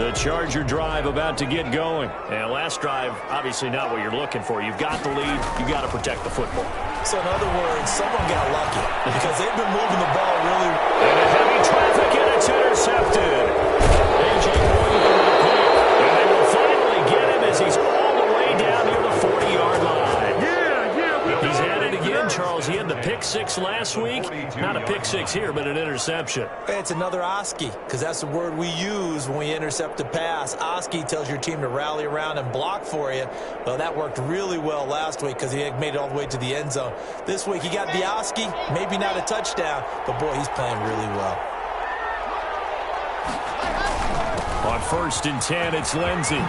The Charger drive about to get going. And last drive, obviously not what you're looking for. You've got the lead. You've got to protect the football. So in other words, someone got lucky because they've been moving the ball really. And a heavy traffic, and it's intercepted. A.J. Boyd and they will finally get him as he's all the way down near the 40-yard line. He's at it again, Charles. He had the pick six last week. Not a pick six here, but an interception. It's another Oski, because that's the word we use when we intercept a pass. Oski tells your team to rally around and block for you. Well, that worked really well last week because he had made it all the way to the end zone. This week, he got the Oski, maybe not a touchdown, but, boy, he's playing really well. On 1st and 10, it's Lindsey.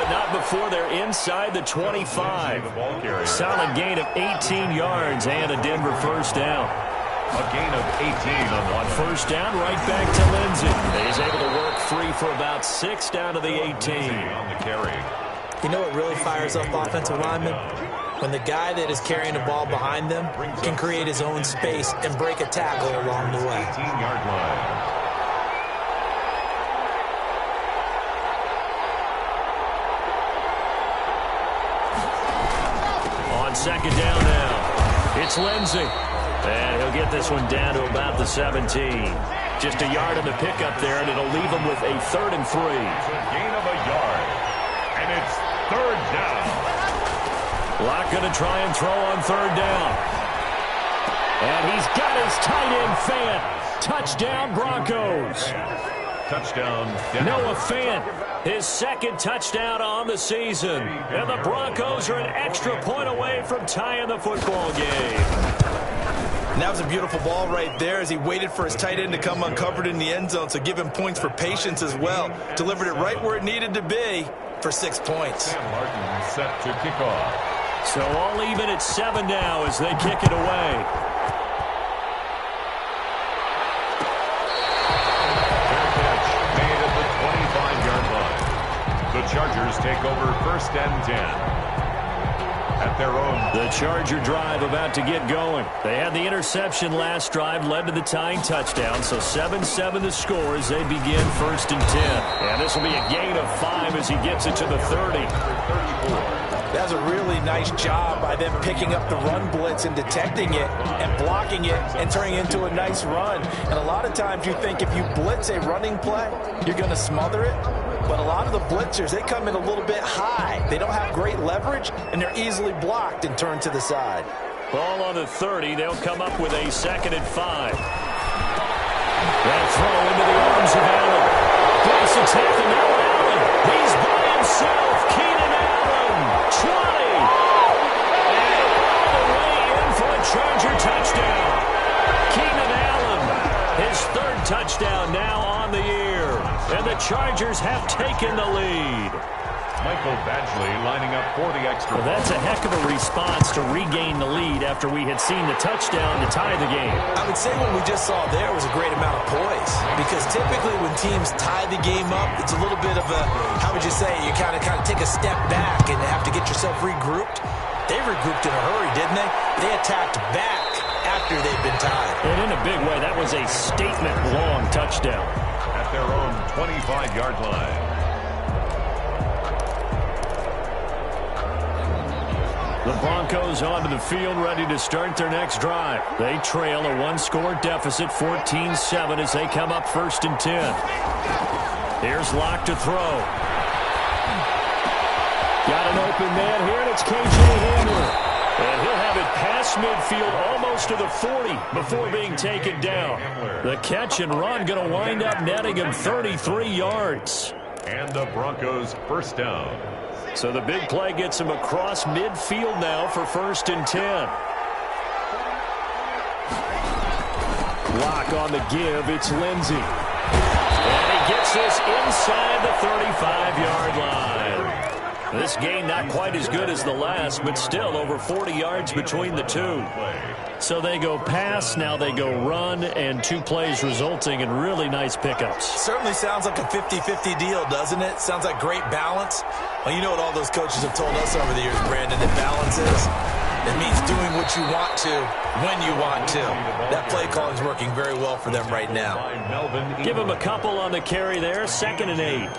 Not before they're inside the 25. Solid gain of 18 yards and a Denver first down. A gain of 18 on 1st down, right back to Lindsey. He's able to work free for about 6 down to the 18. On the carry. You know what really fires up offensive linemen? When the guy that is carrying the ball behind them can create his own space and break a tackle along the way. 18-yard line. Second down now. It's Lindsey. And he'll get this one down to about the 17. Just a yard on the pickup there, and it'll leave him with a 3rd and 3. It's a gain of a yard. And it's 3rd down. Locke going to try and throw on 3rd down. And he's got his tight end Fant. Touchdown Broncos. Touchdown Denver. Noah Fant, his 2nd touchdown on the season. And the Broncos are an extra point away from tying the football game. And that was a beautiful ball right there as he waited for his tight end to come uncovered in the end zone, so give him points for patience as well. Delivered it right where it needed to be for 6 points. Sam Martin set to kick off. So all even at 7 now as they kick it away. The Chargers take over 1st and 10. At their own. The Charger drive about to get going. They had the interception last drive, led to the tying touchdown. So 7-7 the score as they begin 1st and 10. And this will be a gain of 5 as he gets it to the 30. That was a really nice job by them picking up the run blitz and detecting it and blocking it and turning it into a nice run. And a lot of times you think if you blitz a running play, you're going to smother it. But a lot of the blitzers, they come in a little bit high. They don't have great leverage, and they're easily blocked and turned to the side. Ball on the 30. They'll come up with a 2nd and 5. That throw into the arms of Allen. Breaks the tackle. Now Allen. He's by himself. Keenan Allen. 20. And all the way in for a Charger touchdown. Keenan Allen. His 3rd touchdown now on the year. And the Chargers have taken the lead. Michael Badgley lining up for the extra. Well, that's a heck of a response to regain the lead after we had seen the touchdown to tie the game. I would say what we just saw there was a great amount of poise. Because typically when teams tie the game up, it's a little bit of a, how would you say, you kind of take a step back and have to get yourself regrouped. They regrouped in a hurry, didn't they? They attacked back after they've been tied. And in a big way, that was a statement-long touchdown. At their own 25-yard line. The Broncos onto the field, ready to start their next drive. They trail a 1-score deficit, 14-7, as they come up 1st and 10. Here's Locke to throw. Got an open man here, and it's K.J. Hamler. And he'll have it past midfield, almost to the 40, before being taken down. The catch and run going to wind up netting him 33 yards. And the Broncos first down. So the big play gets him across midfield now for 1st and 10. Locke on the give. It's Lindsey. And he gets this inside the 35-yard line. This game not quite as good as the last, but still over 40 yards between the two. So they go pass, now they go run, and 2 plays resulting in really nice pickups. Certainly sounds like a 50-50 deal, doesn't it? Sounds like great balance. Well, you know what all those coaches have told us over the years, Brandon, that balance is? It means doing what you want to, when you want to. That play calling is working very well for them right now. Give him a couple on the carry there, 2nd and 8.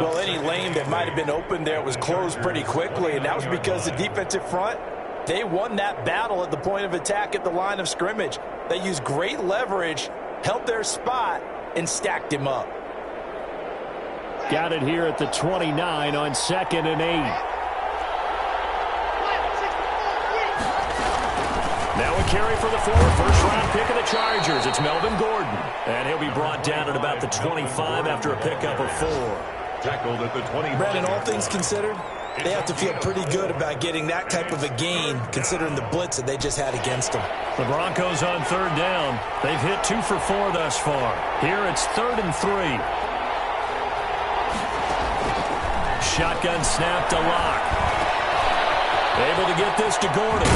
Well, any lane that might have been open there was closed pretty quickly, and that was because the defensive front, they won that battle at the point of attack at the line of scrimmage. They used great leverage, held their spot, and stacked him up. Got it here at the 29 on 2nd and 8. Now a carry for the forward, first-round pick of the Chargers. It's Melvin Gordon, and he'll be brought down at about the 25 after a pickup of 4. Tackled at the 20. Brandon, all things considered, they have to feel pretty good about getting that type of a gain, considering the blitz that they just had against them. The Broncos on 3rd down. They've hit 2 for 4 thus far. Here it's 3rd and 3. Shotgun snap to Locke. Able to get this to Gordon.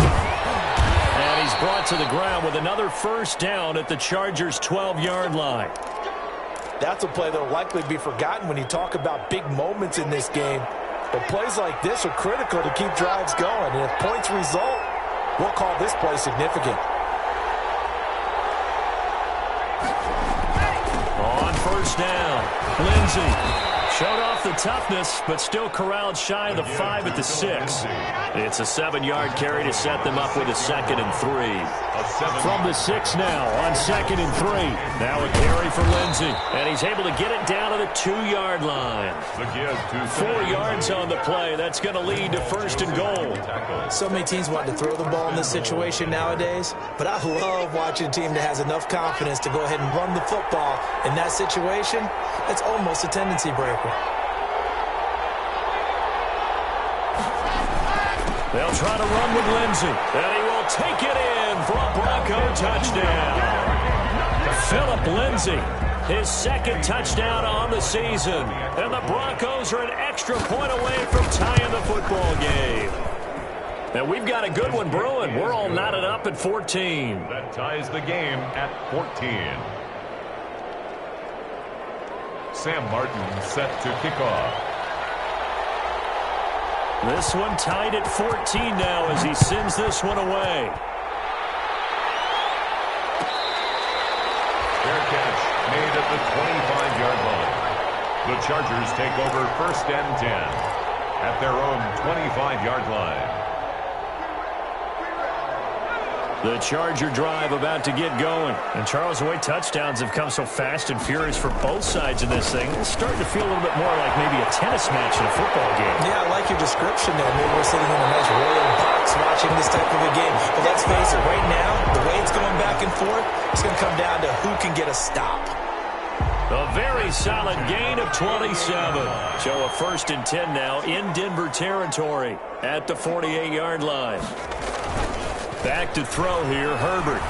And he's brought to the ground with another first down at the Chargers' 12-yard line. That's a play that will likely be forgotten when you talk about big moments in this game. But plays like this are critical to keep drives going. And if points result, we'll call this play significant. On first down, Lindsey showed off the toughness, but still corralled shy of the 5 at the 6. It's a 7-yard carry to set them up with a 2nd and 3. From the 6 now on 2nd and 3. Now a carry for Lindsey, and he's able to get it down to the 2-yard line. 4 yards on the play. That's going to lead to 1st and goal. So many teams want to throw the ball in this situation nowadays, but I love watching a team that has enough confidence to go ahead and run the football. In that situation, it's almost a tendency breaker. They'll try to run with Lindsey, and he will take it in for a Bronco touchdown. Phillip Lindsey, his 2nd touchdown on the season, and the Broncos are an extra point away from tying the football game. And we've got a good one brewing. We're all knotted up at 14. That ties the game at 14. Sam Martin set to kick off. This one tied at 14 now as he sends this one away. Fair catch made at the 25-yard line. The Chargers take over 1st and 10 at their own 25-yard line. The Charger drive about to get going. And Charles, the way touchdowns have come so fast and furious for both sides of this thing, it's starting to feel a little bit more like maybe a tennis match in a football game. Yeah, I like your description there. Maybe we're sitting in a nice royal box watching this type of a game. But let's face it, right now, the way it's going back and forth, it's going to come down to who can get a stop. A very solid gain of 27. So a 1st and 10 now in Denver territory at the 48-yard line. Back to throw here, Herbert.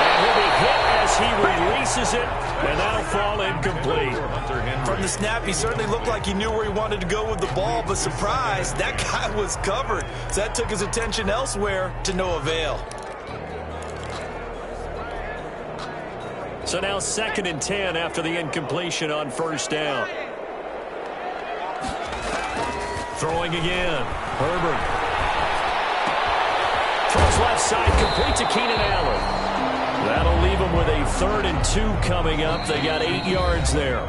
And he'll be hit as he releases it, and that'll fall incomplete. From the snap, he certainly looked like he knew where he wanted to go with the ball, but surprise, that guy was covered. So that took his attention elsewhere to no avail. So now 2nd and 10 after the incompletion on 1st down. Throwing again, Herbert. Throws left side, complete to Keenan Allen. That'll leave them with a 3rd and 2 coming up. They got 8 yards there.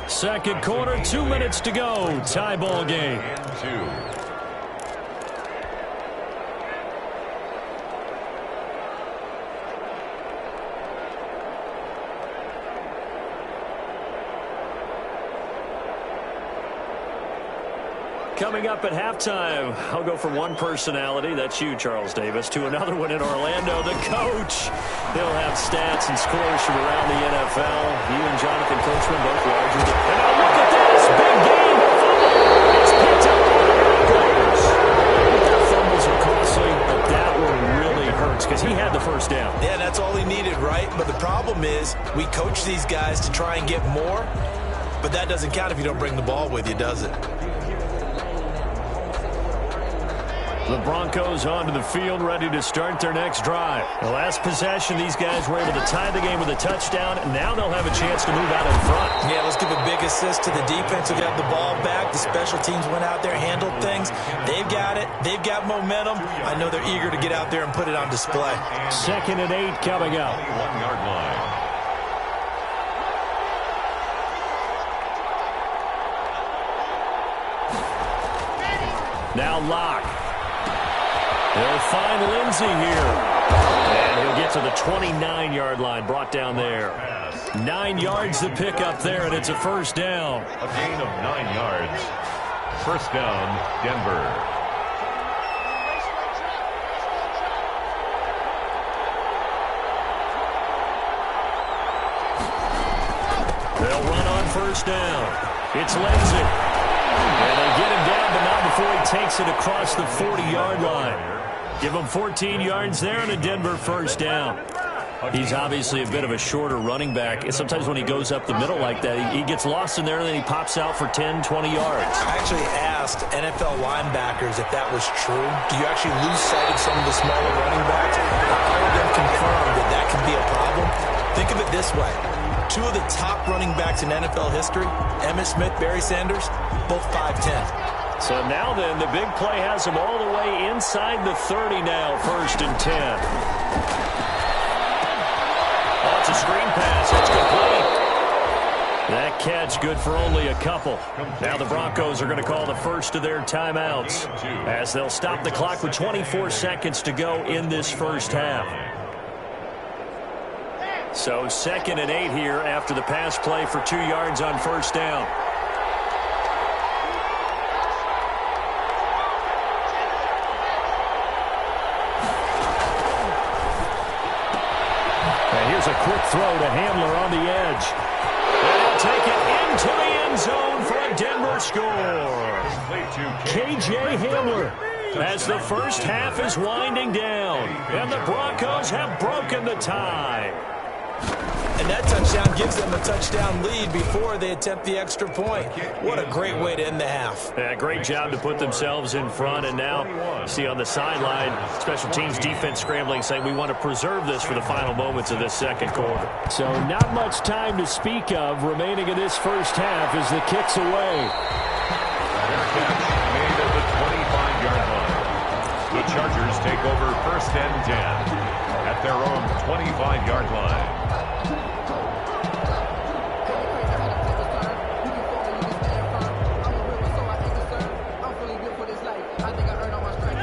2nd quarter, 2 minutes to go. Tie ball game. Coming up at halftime, I'll go from one personality, that's you, Charles Davis, to another one in Orlando, the coach. He'll have stats and scores from around the NFL. You and Jonathan Coachman both larger. And now look at this, big game. It's picked up by the Broncos. Fumbles are costly, but that one really hurts because he had the first down. Yeah, that's all he needed, right? But the problem is we coach these guys to try and get more, but that doesn't count if you don't bring the ball with you, does it? The Broncos onto the field, ready to start their next drive. The last possession, these guys were able to tie the game with a touchdown, and now they'll have a chance to move out in front. Yeah, let's give a big assist to the defense who got the ball back. The special teams went out there, handled things. They've got it. They've got momentum. I know they're eager to get out there and put it on display. 2nd and 8 coming up. 21-yard line. Now Locke. They'll find Lindsey here. And he'll get to the 29-yard line, brought down there. 9 yards to pick up there, and it's a first down. A gain of 9 yards. First down, Denver. They'll run on first down. It's Lindsey. And they get him down, but not before he takes it across the 40-yard line. Give him 14 yards there and a Denver first down. He's obviously a bit of a shorter running back. And sometimes when he goes up the middle like that, he gets lost in there, and then he pops out for 10, 20 yards. I actually asked NFL linebackers if that was true. Do you actually lose sight of some of the smaller running backs? All of them confirmed that that can be a problem. Think of it this way. 2 of the top running backs in NFL history, Emmitt Smith, Barry Sanders, both 5'10". So now then, the big play has him all the way inside the 30 now, 1st and 10. Oh, it's a screen pass. It's complete. That catch good for only a couple. Now the Broncos are going to call the first of their timeouts as they'll stop the clock with 24 seconds to go in this first half. So 2nd and 8 here after the pass play for 2 yards on first down. And here's a quick throw to Hamler on the edge. And he'll take it into the end zone for a Denver score. KJ Hamler as the first half is winding down. And the Broncos have broken the tie. And that touchdown gives them a touchdown lead before they attempt the extra point. What a great way to end the half. Yeah, great job to put themselves in front. And now, see on the sideline, special teams defense scrambling, saying we want to preserve this for the final moments of this second quarter. So not much time to speak of remaining in this first half as the kick's away. Made at the 25-yard line. The Chargers take over 1st and 10 at their own 25-yard line.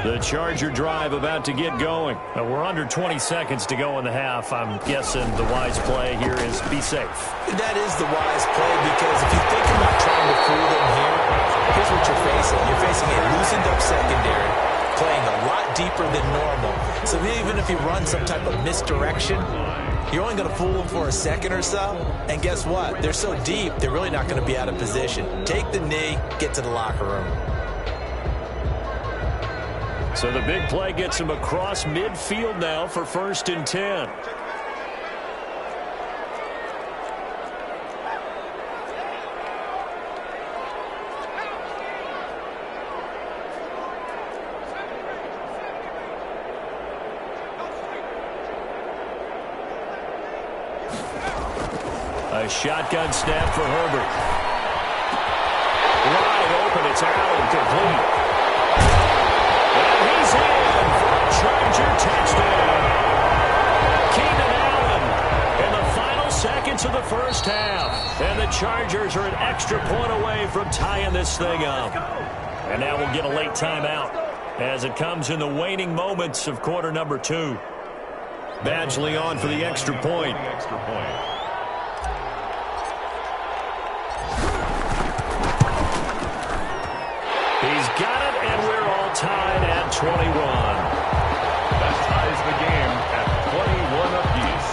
The Charger drive about to get going. We're under 20 seconds to go in the half. I'm guessing the wise play here is be safe. That is the wise play, because if you think about trying to fool them here, here's what you're facing. You're facing a loosened up secondary, playing a lot deeper than normal. So even if you run some type of misdirection, you're only going to fool them for a second or so. And guess what? They're so deep, they're really not going to be out of position. Take the knee, get to the locker room. So the big play gets him across midfield now for 1st and 10. A shotgun snap for Herbert. Wide open, it's Allen, complete. And he's in for a Charger touchdown. Keenan Allen in the final seconds of the first half. And the Chargers are an extra point away from tying this thing up. And now we'll get a late timeout as it comes in the waning moments of quarter number 2. Badgley on for the extra point. He's got it, and we're all tied at 21. That ties the game at 21 apiece.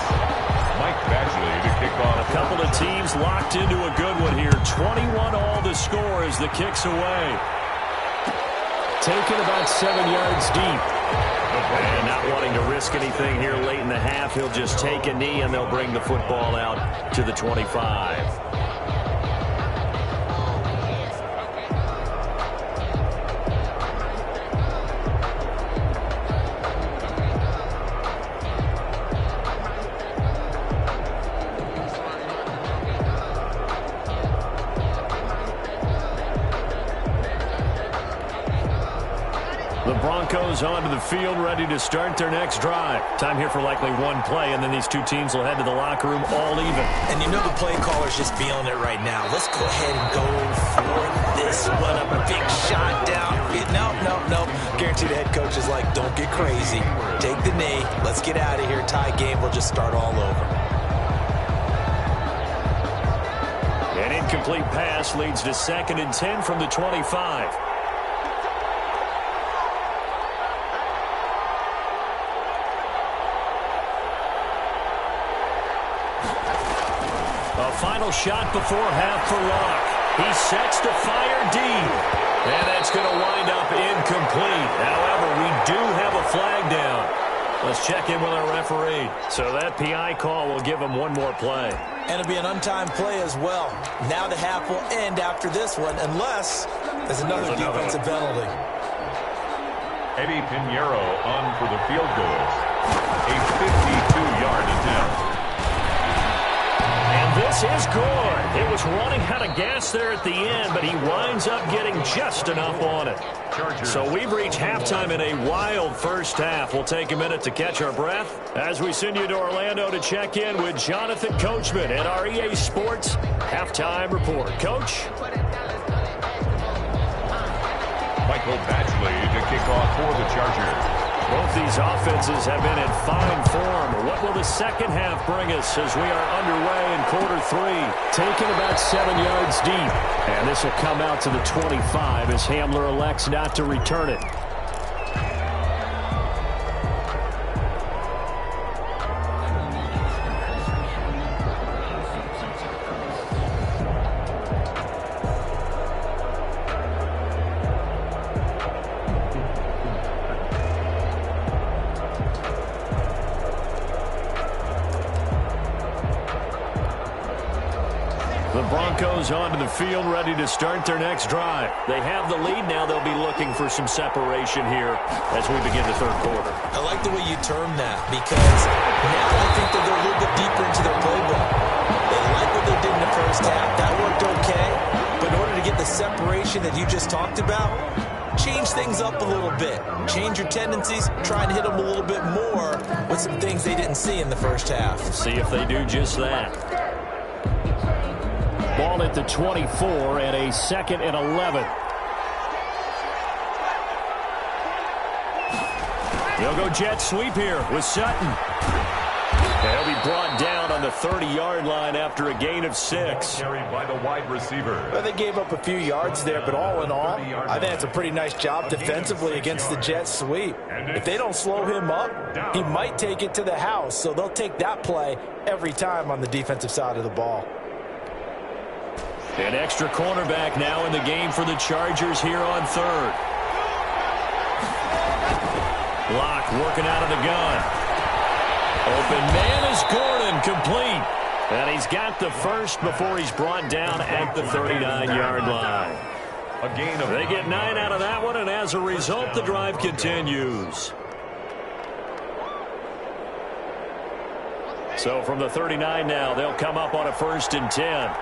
Mike Badgley to kick off. A couple of teams locked into a good one here. 21 all to score as the kick's away. Taken about 7 yards deep. And not wanting to risk anything here late in the half, he'll just take a knee, and they'll bring the football out to the 25. Broncos onto the field, ready to start their next drive. Time here for likely one play, and then these two teams will head to the locker room all even. And you know the play caller's just feeling it right now. Let's go ahead and go for this one. A big shot down. No. Guaranteed the head coach is like, don't get crazy. Take the knee. Let's get out of here. Tie game. We'll just start all over. An incomplete pass leads to 2nd and 10 from the 25. A final shot before half for Locke. He sets to fire deep. And that's going to wind up incomplete. However, we do have a flag down. Let's check in with our referee. So that PI call will give him one more play. And it'll be an untimed play as well. Now the half will end after this one, unless there's another defensive penalty. Eddie Pinheiro on for the field goal. A 52-yard attempt. And this is good. It was running out of gas there at the end, but he winds up getting just enough on it. So we've reached halftime in a wild first half. We'll take a minute to catch our breath as we send you to Orlando to check in with Jonathan Coachman at our EA Sports Halftime Report. Coach? Michael Badgley to kick off for the Chargers. Both these offenses have been in fine form. What will the second half bring us as we are underway in quarter 3? Taken about 7 yards deep. And this will come out to the 25 as Hamler elects not to return it. The Broncos onto the field, ready to start their next drive. They have the lead. Now they'll be looking for some separation here as we begin the third quarter. I like the way you term that, because now I think they'll go a little bit deeper into their playbook. They like what they did in the first half. That worked okay. But in order to get the separation that you just talked about, change things up a little bit. Change your tendencies. Try and hit them a little bit more with some things they didn't see in the first half. See if they do just that. Ball at the 24 and a 2nd and 11. They'll go jet sweep here with Sutton. They'll be brought down on the 30-yard line after a gain of 6. Carried by the wide receiver. Well, they gave up a few yards there, but all in all, I think it's a pretty nice job defensively against the jet sweep. If they don't slow him up, he might take it to the house, so they'll take that play every time on the defensive side of the ball. An extra cornerback now in the game for the Chargers here on third. Locke working out of the gun. Open man is Gordon, complete. And he's got the first before he's brought down at the 39-yard line. A gain of They get 9 out of that one, and as a result, the drive continues. So from the 39 now, they'll come up on a 1st and 10.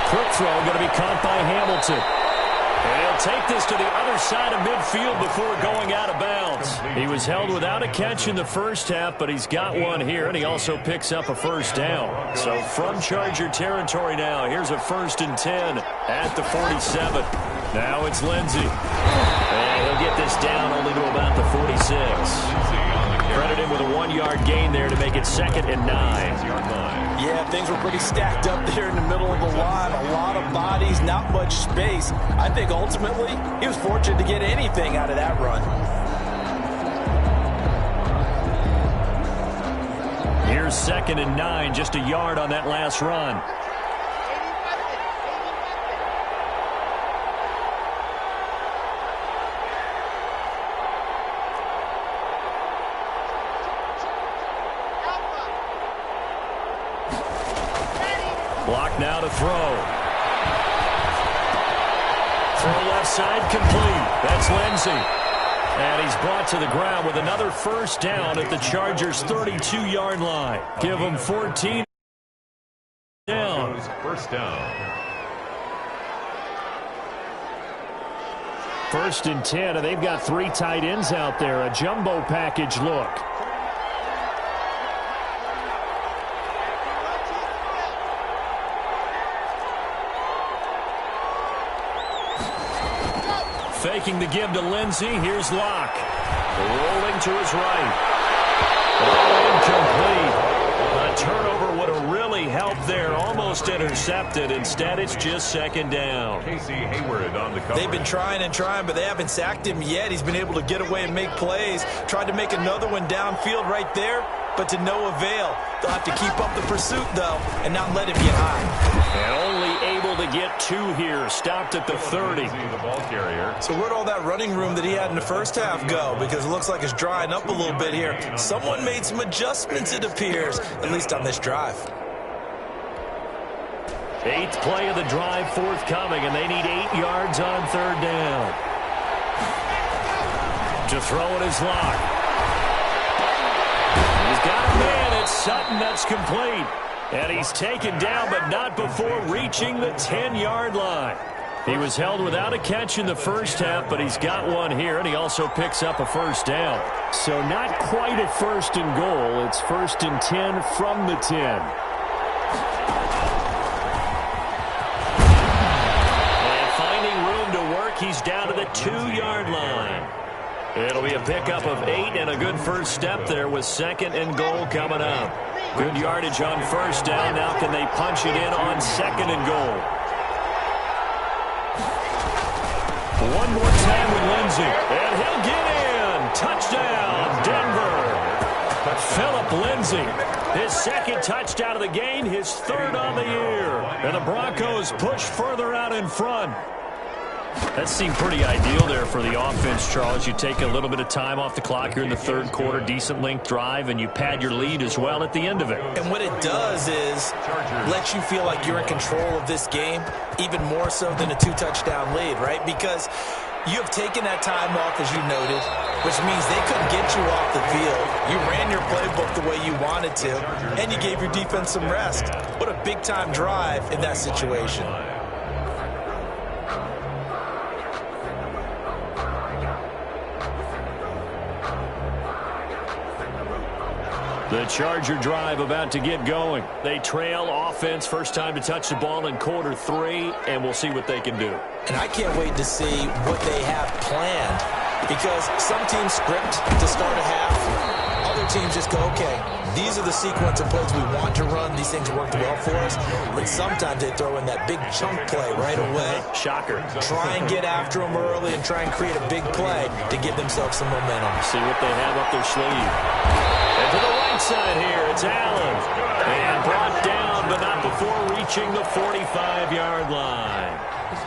Quick throw going to be caught by Hamilton. And he'll take this to the other side of midfield before going out of bounds. He was held without a catch in the first half, but he's got one here, and he also picks up a first down. So from Charger territory now, here's a 1st and 10 at the 47. Now it's Lindsey. And he'll get this down only to about the 46. Credited with a 1-yard gain there to make it 2nd and 9. Yeah, things were pretty stacked up there in the middle of the line. A lot of bodies, not much space. I think ultimately he was fortunate to get anything out of that run. Here's 2nd and 9, just a yard on that last run. Block now to throw. Throw left side complete. That's Lindsey. And he's brought to the ground with another first down at the Chargers' 32-yard line. Give him 14. first down. 1st and 10, and they've got 3 tight ends out there. A jumbo package look. Faking the give to Lindsey. Here's Locke. Rolling to his right. Oh, incomplete. A turnover would have really helped there. Almost intercepted. Instead, it's just 2nd down. Casey Hayward on the cover. They've been trying and trying, but they haven't sacked him yet. He's been able to get away and make plays. Tried to make another one downfield right there, but to no avail. They'll have to keep up the pursuit, though, and not let him get high. And only able to get 2 here. Stopped at the 30. The ball carrier. So where'd all that running room that he had in the first half go? Because it looks like it's drying up a little bit here. Someone made some adjustments, it appears, at least on this drive. 8th play of the drive forthcoming, and they need 8 yards on 3rd down. To throw it is Locke. He's got a man. It's Sutton that's complete. And he's taken down, but not before reaching the 10-yard line. He was held without a catch in the first half, but he's got one here, and he also picks up a first down. So not quite a 1st and goal. It's 1st and 10 from the 10. And finding room to work, he's down to the 2-yard line. It'll be a pickup of 8 and a good first step there with 2nd and goal coming up. Good yardage on 1st down. Now can they punch it in on 2nd and goal? One more time with Lindsey. And he'll get in. Touchdown, Denver. Philip Lindsey. His 2nd touchdown of the game. His 3rd on the year. And the Broncos push further out in front. That seemed pretty ideal there for the offense, Charles. You take a little bit of time off the clock here in the 3rd quarter, decent length drive, and you pad your lead as well at the end of it. And what it does is let you feel like you're in control of this game, even more so than a 2-touchdown lead, right? Because you have taken that time off, as you noted, which means they couldn't get you off the field. You ran your playbook the way you wanted to, and you gave your defense some rest. What a big-time drive in that situation. The Charger drive about to get going. They trail offense, first time to touch the ball in quarter 3, and we'll see what they can do. And I can't wait to see what they have planned, because some teams script to start a half. Other teams just go, okay, these are the sequence of plays we want to run. These things worked well for us. And sometimes they throw in that big chunk play right away. Shocker. Try and get after them early and try and create a big play to give themselves some momentum. See what they have up their sleeve. And to the right side here, it's Allen. And brought down, but not before reaching the 45-yard line.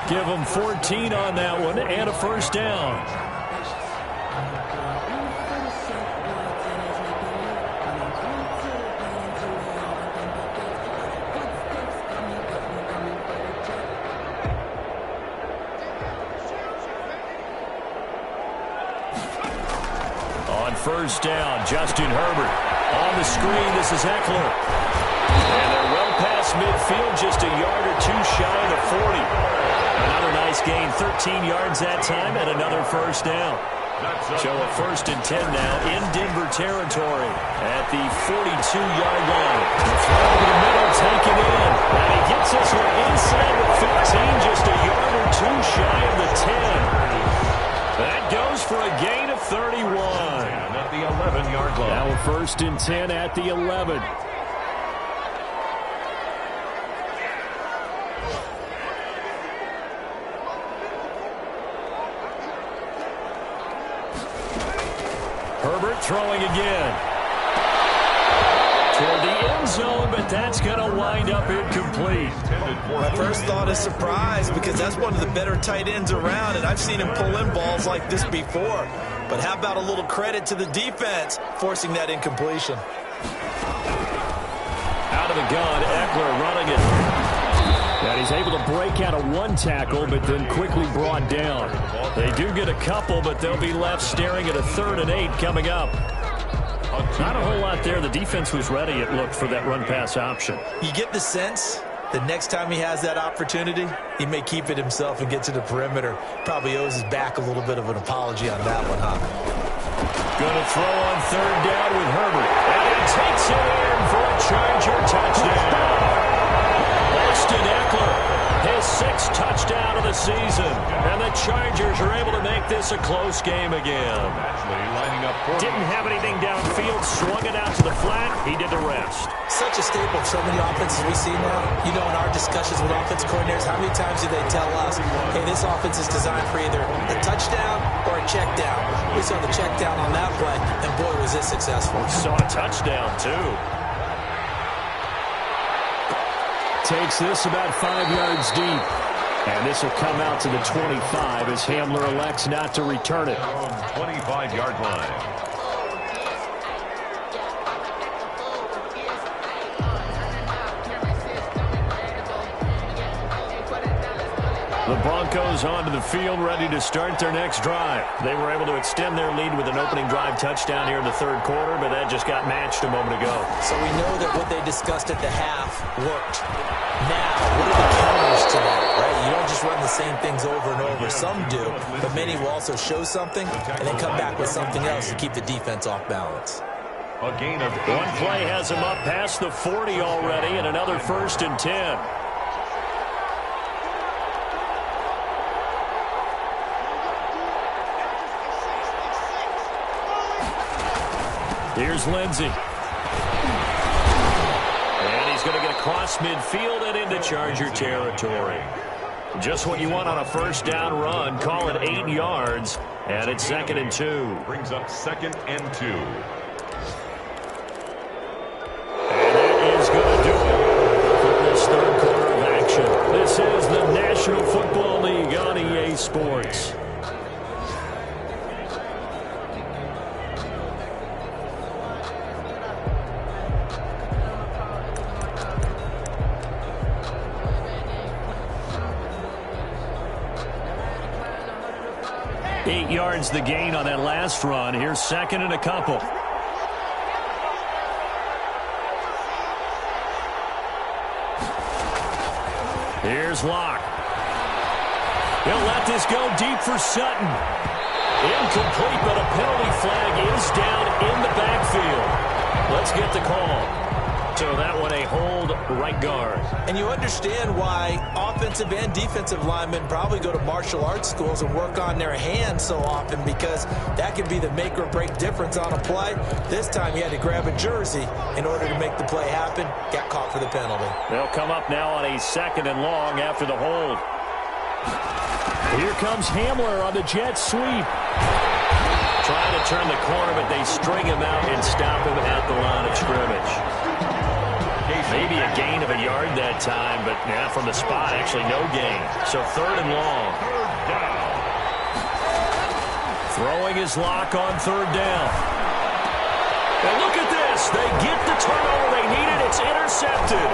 Give them 14 on that one and a first down. First down, Justin Herbert. On the screen, this is Eckler. And they're well past midfield, just a yard or 2 shy of the 40. Another nice gain, 13 yards that time, and another first down. So a 1st and 10 now in Denver territory at the 42-yard line. The throw over the middle, taken in. And he gets us one inside the 15, just a yard or 2 shy of the 10. That goes for a gain of 31. At the 11-yard line. Now a 1st and 10 at the 11. Herbert throwing again. Toward the end zone, but that's going to wind up incomplete. My first thought is surprise, because that's one of the better tight ends around, and I've seen him pull in balls like this before. But how about a little credit to the defense forcing that incompletion? Out of the gun, Eckler running it. And he's able to break out of 1 tackle, but then quickly brought down. They do get a couple, but they'll be left staring at a 3rd and 8 coming up. Not a whole lot there. The defense was ready, it looked, for that run-pass option. You get the sense the next time he has that opportunity, he may keep it himself and get to the perimeter. Probably owes his back a little bit of an apology on that one, huh? Going to throw on third down with Herbert. And he takes it in for a Charger touchdown. Austin Eckler, his 6th touchdown of the season. And the Chargers are able to make this a close game again. Actually lining up for Didn't have anything downfield, swung it out to the flat. He did the rest. Such a staple of so many offenses we see now. You know, in our discussions with offense coordinators, how many times do they tell us, hey, this offense is designed for either a touchdown or a check down. We saw the check down on that play, and boy, was it successful. Saw a touchdown, too. Takes this about 5 yards deep. And this will come out to the 25 as Hamler elects not to return it. 25-yard line. The Broncos onto the field, ready to start their next drive. They were able to extend their lead with an opening drive touchdown here in the third quarter, but that just got matched a moment ago. So we know that what they discussed at the half worked. Now, what are the counters to that, right? You don't just run the same things over and over. Some do, but many will also show something and then come back with something else to keep the defense off balance. A gain of 8. One play has him up past the 40 already, and another 1st and 10. Here's Lindsey. And he's going to get across midfield and into Charger territory. Just what you want on a first down run. Call it 8 yards. And it's 2nd and 2. Brings up 2nd and 2. And that is going to do it for this third quarter of action. This is the National Football League on EA Sports. Eight yards the gain on that last run. Here's 2nd and a couple. Here's Locke. He'll let this go deep for Sutton. Incomplete, but a penalty flag is down in the backfield. Let's get the call. So that one a hold right guard. And you understand why offensive and defensive linemen probably go to martial arts schools and work on their hands so often, because that can be the make or break difference on a play. This time he had to grab a jersey in order to make the play happen. Got caught for the penalty. They'll come up now on a 2nd and long after the hold. Here comes Hamler on the jet sweep. Trying to turn the corner, but they string him out and stop him at the line of scrimmage. Maybe a gain of a yard that time, but yeah, from the spot, actually no gain. So 3rd and long. Throwing his Lock on 3rd down. And look at this. They get the turnover they needed. It's intercepted.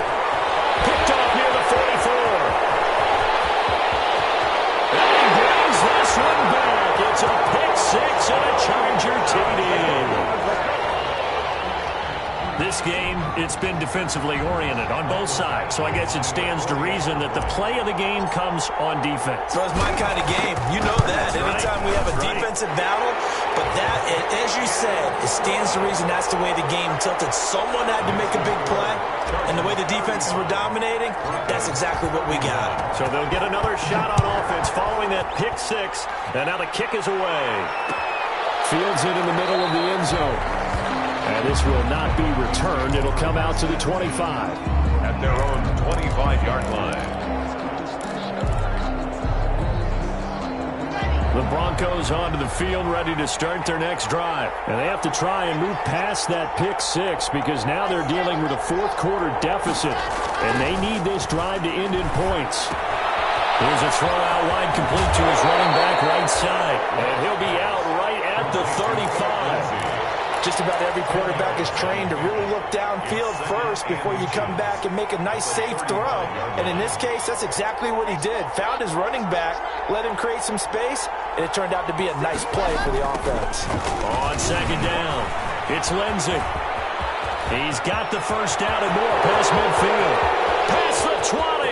Picked off near the 44. And he brings this one back. It's a pick 6 and a Charger TD. This game, it's been defensively oriented on both sides, so I guess it stands to reason that the play of the game comes on defense. So it's my kind of game. You know that. Anytime we have a defensive battle, but that, as you said, it stands to reason that's the way the game tilted. Someone had to make a big play, and the way the defenses were dominating, that's exactly what we got. So they'll get another shot on offense following that pick 6, and now the kick is away. Fields it in the middle of the end zone. And this will not be returned. It'll come out to the 25. At their own 25-yard line. The Broncos onto the field, ready to start their next drive. And they have to try and move past that pick 6, because now they're dealing with a fourth quarter deficit. And they need this drive to end in points. Here's a throw out wide, complete to his running back right side. And he'll be out right at the 35. Just about every quarterback is trained to really look downfield first before you come back and make a nice, safe throw. And in this case, that's exactly what he did. Found his running back, let him create some space, and it turned out to be a nice play for the offense. On 2nd down, it's Lindsey. He's got the first down and more past midfield. Pass the 20,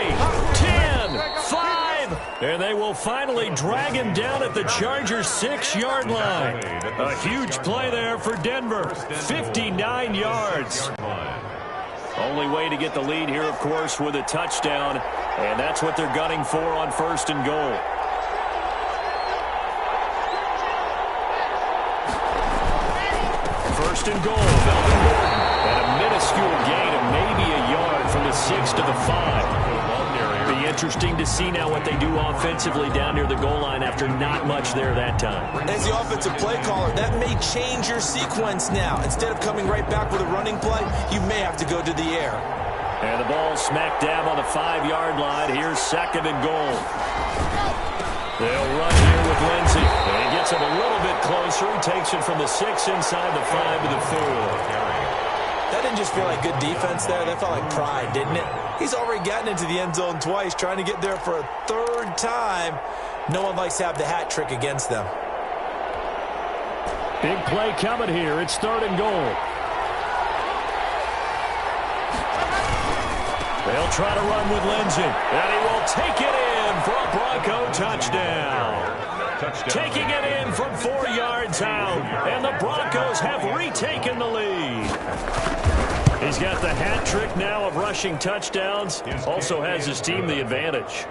10, 5, and they will finally drag him down at the Chargers' 6-yard line. A huge play there for Denver, 59 yards. Only way to get the lead here, of course, with a touchdown, and that's what they're gunning for on 1st and goal. First and goal, Melvin Gordon, and a minuscule gain of maybe a yard from the 6 to the 5. Be interesting to see now what they do offensively down near the goal line after not much there that time. As the offensive play caller, that may change your sequence now. Instead of coming right back with a running play, you may have to go to the air. And the ball smack dab on the 5-yard line. Here's 2nd and goal. They'll run here with Lindsey. And he gets him a little bit closer. He takes it from the 6 inside the 5 to the 4. That didn't just feel like good defense there. That felt like pride, didn't it? He's already gotten into the end zone twice, trying to get there for a 3rd time. No one likes to have the hat trick against them. Big play coming here. It's 3rd and goal. They'll try to run with Lindsey. And he will take it in for a Bronco touchdown. Taking it in from 4 yards out. And the Broncos have retaken the lead. He's got the hat trick now of rushing touchdowns. Also has his team the advantage.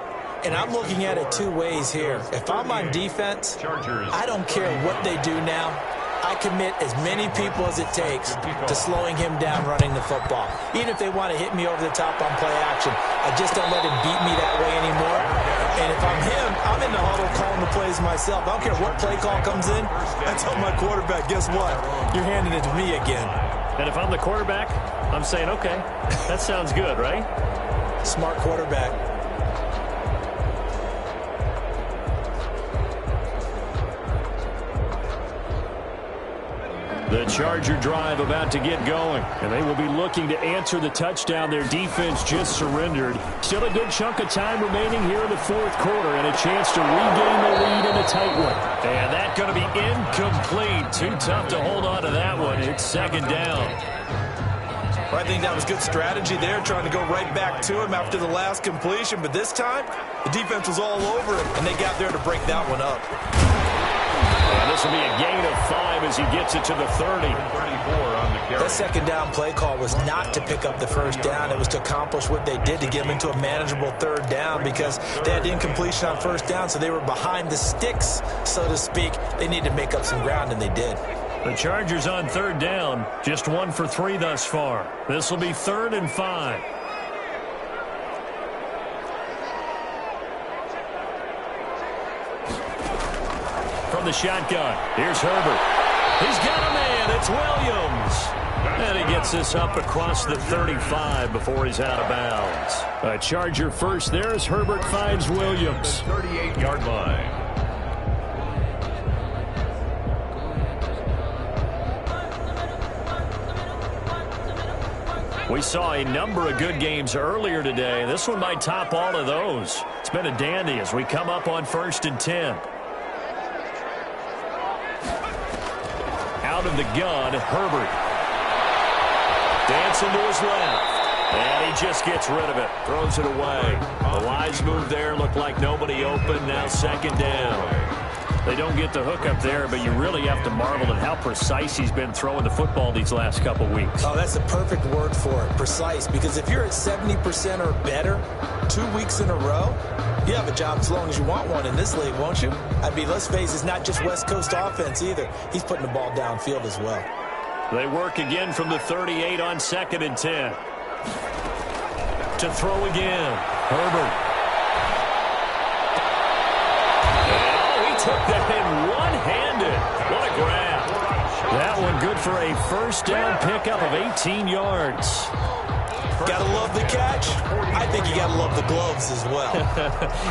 And I'm looking at it 2 ways here. If I'm on defense, I don't care what they do now. I commit as many people as it takes to slowing him down running the football. Even if they want to hit me over the top on play action, I just don't let him beat me that way anymore. And if I'm him, I'm in the huddle calling the plays myself. I don't care what play call comes in. I tell my quarterback, guess what? You're handing it to me again. And if I'm the quarterback, I'm saying, okay, that sounds good, right? Smart quarterback. The Charger drive about to get going, and they will be looking to answer the touchdown their defense just surrendered. Still a good chunk of time remaining here in the 4th quarter, and a chance to regain the lead in a tight one. And that's going to be incomplete. Too tough to hold on to that one. It's 2nd down. Well, I think that was good strategy there, trying to go right back to him after the last completion. But this time, the defense was all over him, and they got there to break that one up. And this will be a gain of 5 as he gets it to the 30. That 2nd down play call was not to pick up the 1st down. It was to accomplish what they did to get them into a manageable 3rd down because they had incompletion on 1st down, so they were behind the sticks, so to speak. They needed to make up some ground, and they did. The Chargers on 3rd down, just 1 for 3 thus far. This will be 3rd and 5. From the shotgun, here's Herbert. He's got a man, it's Williams. And he gets this up across the 35 before he's out of bounds. A Charger first there as Herbert finds Williams. 38-yard line. We saw a number of good games earlier today. This one might top all of those. It's been a dandy as we come up on 1st and 10. Out of the gun, Herbert. Dancing to his left. And he just gets rid of it. Throws it away. The wise move there. Looked like nobody open. Now 2nd down. They don't get the hook up there, but you really have to marvel at how precise he's been throwing the football these last couple weeks. Oh, that's the perfect word for it, precise. Because if you're at 70% or better 2 weeks in a row, you have a job as long as you want one in this league, won't you? I mean, let's face it, it's not just West Coast offense either. He's putting the ball downfield as well. They work again from the 38 on 2nd and 10. To throw again, Herbert. Took that in one-handed. What a grab. That one good for a 1st down pickup of 18 yards. Gotta love the catch. I think you gotta love the gloves as well.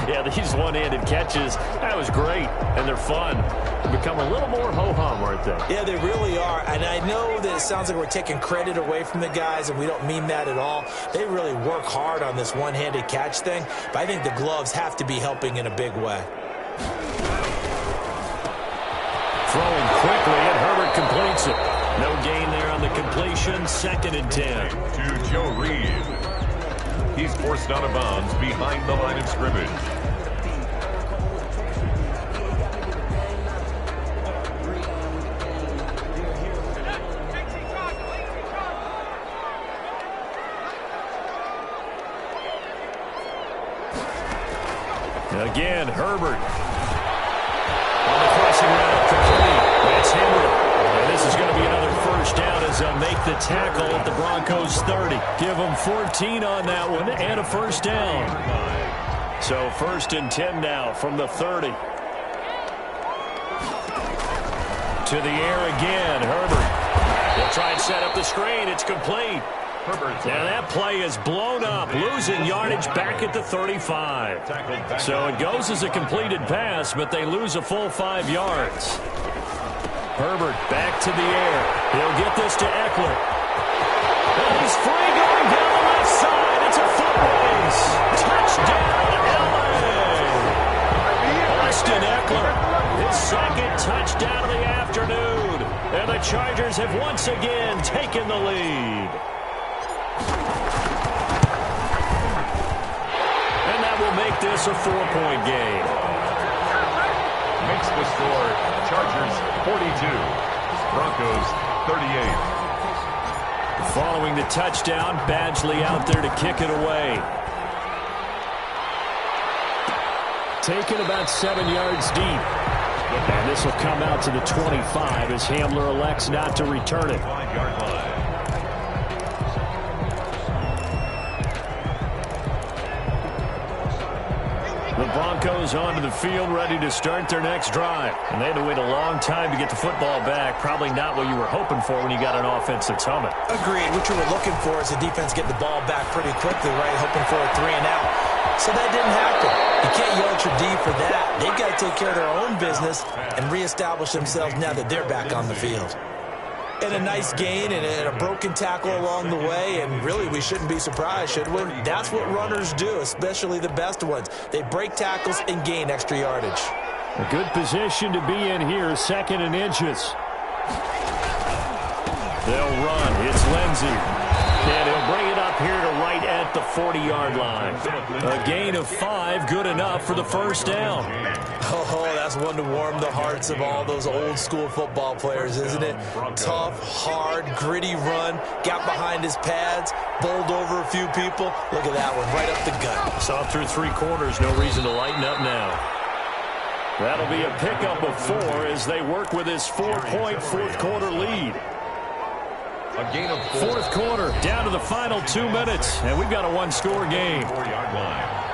Yeah, these one-handed catches, that was great, and they're fun. They become a little more ho-hum, aren't they? Yeah, they really are, and I know that it sounds like we're taking credit away from the guys, and we don't mean that at all. They really work hard on this one-handed catch thing, but I think the gloves have to be helping in a big way. Throwing quickly, and Herbert completes it. No gain there on the completion. 2nd and 10. To Joe Reed. He's forced out of bounds behind the line of scrimmage. Again, Herbert. On the crossing route, complete. That's Henry. And this is going to be another first down as they'll make the tackle at the Broncos 30. Give them 14 on that one and a first down. So 1st and 10 now from the 30. To the air again, Herbert. They'll try and set up the screen. It's complete. Now that play is blown up, losing yardage back at the 35. So it goes as a completed pass, but they lose a full 5 yards. Herbert back to the air. He'll get this to Eckler. And he's free going down the left side. It's a foot race. Touchdown, LA. Austin Eckler, his 2nd touchdown of the afternoon. And the Chargers have once again taken the lead. And that will make this a 4-point game. Makes the score Chargers 42, Broncos 38. Following the touchdown, Badgley out there to kick it away. Taken about 7 yards deep. And this will come out to the 25 as Hamler elects not to return it. 5-yard line. The Broncos onto the field, ready to start their next drive. And they had to wait a long time to get the football back. Probably not what you were hoping for when you got an offense that's humming. Agreed. What you were looking for is the defense getting the ball back pretty quickly, right? Hoping for a 3 and out. So that didn't happen. You can't yell at your D for that. They've got to take care of their own business and reestablish themselves now that they're back on the field. And a nice gain and a broken tackle along the way, and really we shouldn't be surprised, should we? That's what runners do, especially the best ones. They break tackles and gain extra yardage. A good position to be in here, 2nd and inches. They'll run. It's Lindsey. And he'll bring it up here to right at the 40-yard line. A gain of 5, good enough for the first down. Oh, that's one to warm the hearts of all those old-school football players, isn't it? Tough, hard, gritty run, got behind his pads, bowled over a few people. Look at that one, right up the gut. Saw through 3 quarters, no reason to lighten up now. That'll be a pickup of 4 as they work with his 4-point fourth-quarter lead. A gain of 4. Fourth quarter, down to the final 2 minutes, and we've got a 1-score game. 4-yard line.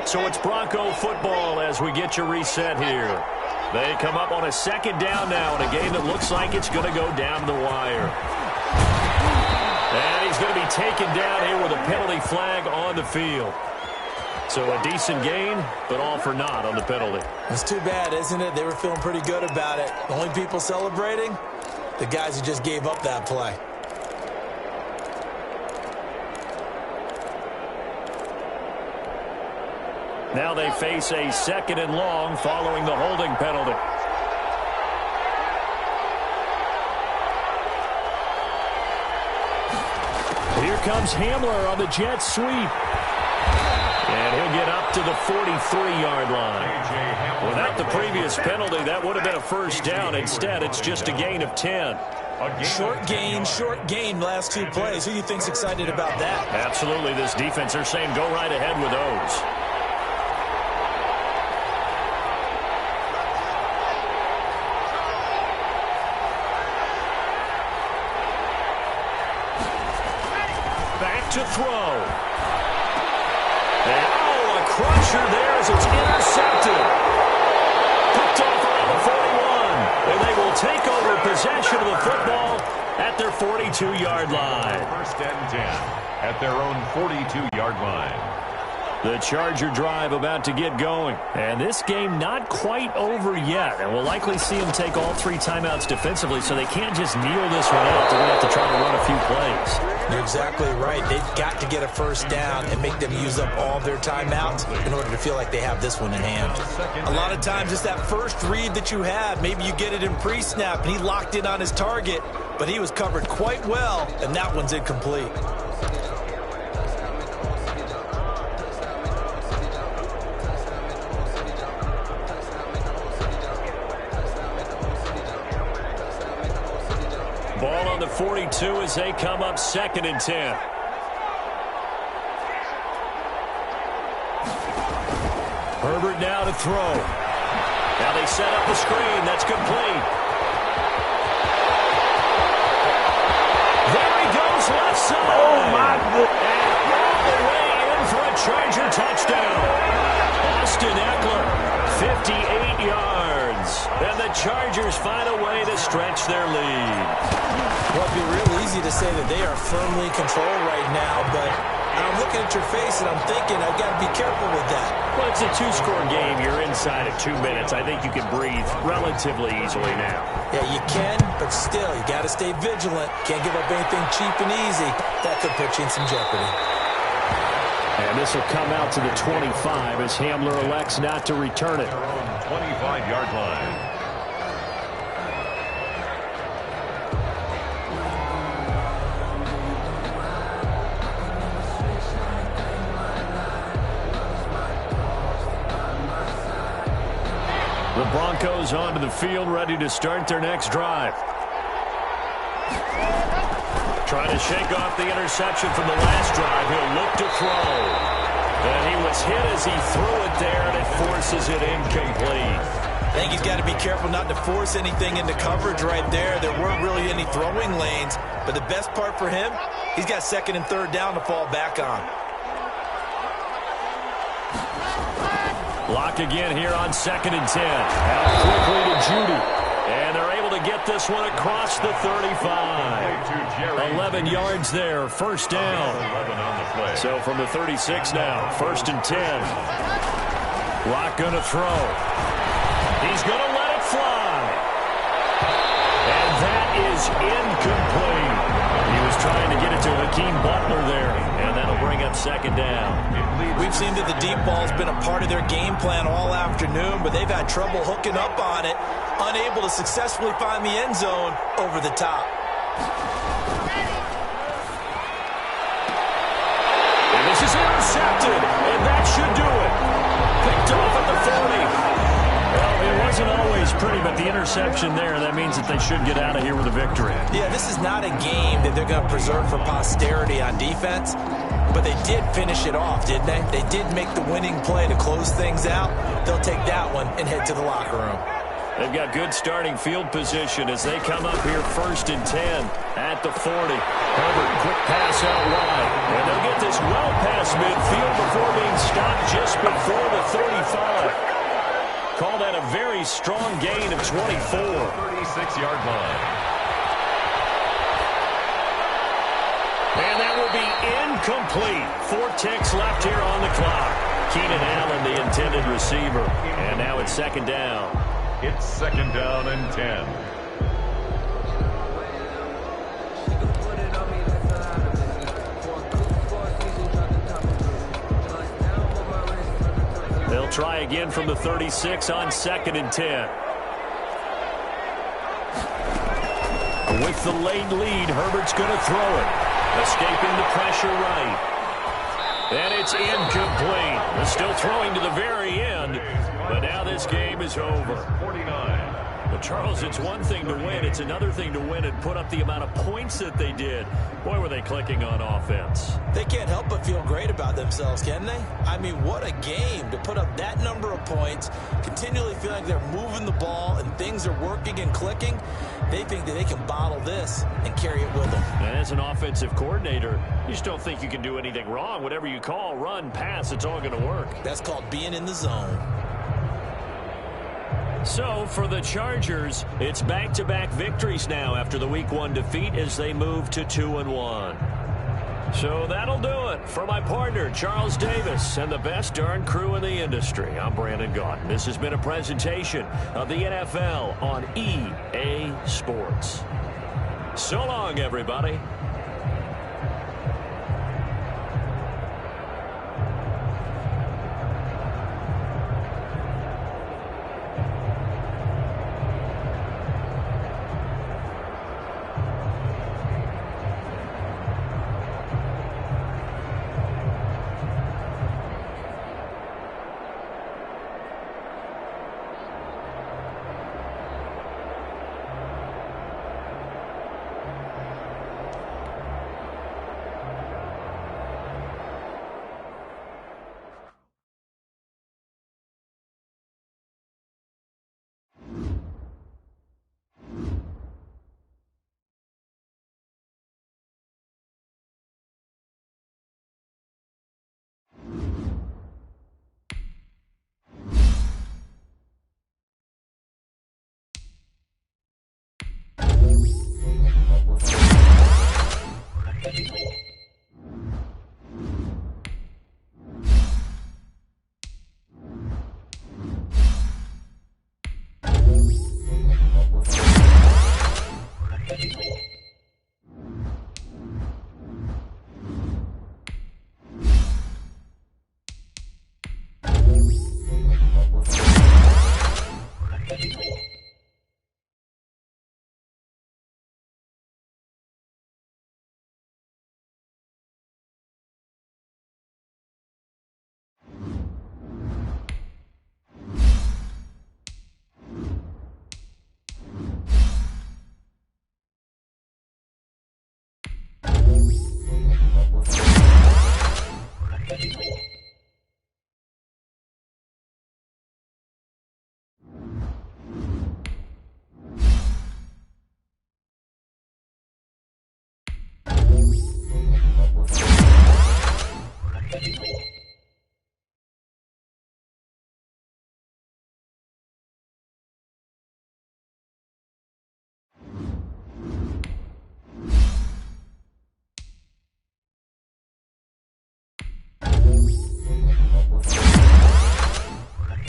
So it's Bronco football as we get you reset here. They come up on a 2nd down now in a game that looks like it's going to go down to the wire. And he's going to be taken down here with a penalty flag on the field. So a decent gain, but all for naught on the penalty. It's too bad, isn't it? They were feeling pretty good about it. The only people celebrating, the guys who just gave up that play. Now they face a 2nd and long following the holding penalty. Here comes Hamler on the jet sweep. And he'll get up to the 43-yard line. Without the previous penalty, that would have been a first down. Instead, it's just a gain of 10. Short gain, last 2 plays. Who do you think's excited about that? Absolutely. This defense, they're saying go right ahead with those. To throw. And, a crusher there as it's intercepted. Picked off around the 41. And they will take over possession of the football at their 42-yard line. 1st and 10 at their own 42-yard line. The Charger drive about to get going. And this game not quite over yet. And we'll likely see them take all 3 timeouts defensively, so they can't just kneel this one out. They're going to have to try to run a few plays. You're exactly right. They've got to get a first down and make them use up all their timeouts in order to feel like they have this one in hand. A lot of times it's that first read that you have. Maybe you get it in pre-snap, and he locked in on his target, but he was covered quite well, and that one's incomplete. Ball on the 42 as they come up 2nd and 10. Herbert now to throw. Now they set up the screen. That's complete. There he goes, left side. Oh, my goodness. And all the way in for a Charger touchdown. Austin Eckler, 58 yards. And the Chargers find a way to stretch their lead. Well, it'd be real easy to say that they are firmly in control right now, but I'm looking at your face and I'm thinking I've got to be careful with that. Well, it's a 2-score game. You're inside of 2 minutes. I think you can breathe relatively easily now. Yeah, you can, but still, you got to stay vigilant. Can't give up anything cheap and easy. That could put you in some jeopardy. And this will come out to the 25 as Hamler elects not to return it. 25-yard line. The Broncos onto the field, ready to start their next drive. Trying to shake off the interception from the last drive. He'll look to throw. And he was hit as he threw it there, and it forces it incomplete. I think he's got to be careful not to force anything into coverage right there. There weren't really any throwing lanes, but the best part for him, he's got 2nd and 3rd down to fall back on. Lock again here on 2nd and 10. Out quickly to Judy. And they're able to get this one across the 35. 11 yards there, first down. So from the 36 now, 1st and 10. Lock going to throw. He's going to let it fly. And that is incomplete. He was trying to get it to Hakeem Butler there, and that'll bring up 2nd down. We've seen that the deep ball's been a part of their game plan all afternoon, but they've had trouble hooking up on it, unable to successfully find the end zone over the top. And this is intercepted, and that should do it. Picked off at the 40. Well, it wasn't always pretty, but the interception there, that means that they should get out of here with a victory. Yeah, this is not a game that they're going to preserve for posterity on defense, but they did finish it off, didn't they? They did make the winning play to close things out. They'll take that one and head to the locker room. They've got good starting field position as they come up here 1st and 10 at the 40. Herbert, quick pass out wide. And they'll get this well past midfield before being stopped just before the 35. Call that a very strong gain of 24. 36-yard line. And that will be incomplete. 4 ticks left here on the clock. Keenan Allen, the intended receiver. And now it's 2nd down. It's 2nd down and 10. They'll try again from the 36 on 2nd and 10. With the late lead, Herbert's going to throw it. Escaping the pressure right. And it's incomplete. They're still throwing to the very end. But now this game is over. 49. But Charles, it's one thing to win. It's another thing to win and put up the amount of points that they did. Boy, were they clicking on offense. They can't help but feel great about themselves, can they? I mean, what a game to put up that number of points, continually feeling like they're moving the ball and things are working and clicking. They think that they can bottle this and carry it with them. And as an offensive coordinator, you just don't think you can do anything wrong. Whatever you call, run, pass, it's all going to work. That's called being in the zone. So, for the Chargers, it's back-to-back victories now after the Week 1 defeat as they move to 2-1. So that'll do it for my partner, Charles Davis, and the best darn crew in the industry. I'm Brandon Gaudin. This has been a presentation of the NFL on EA Sports. So long, everybody.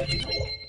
Thank you.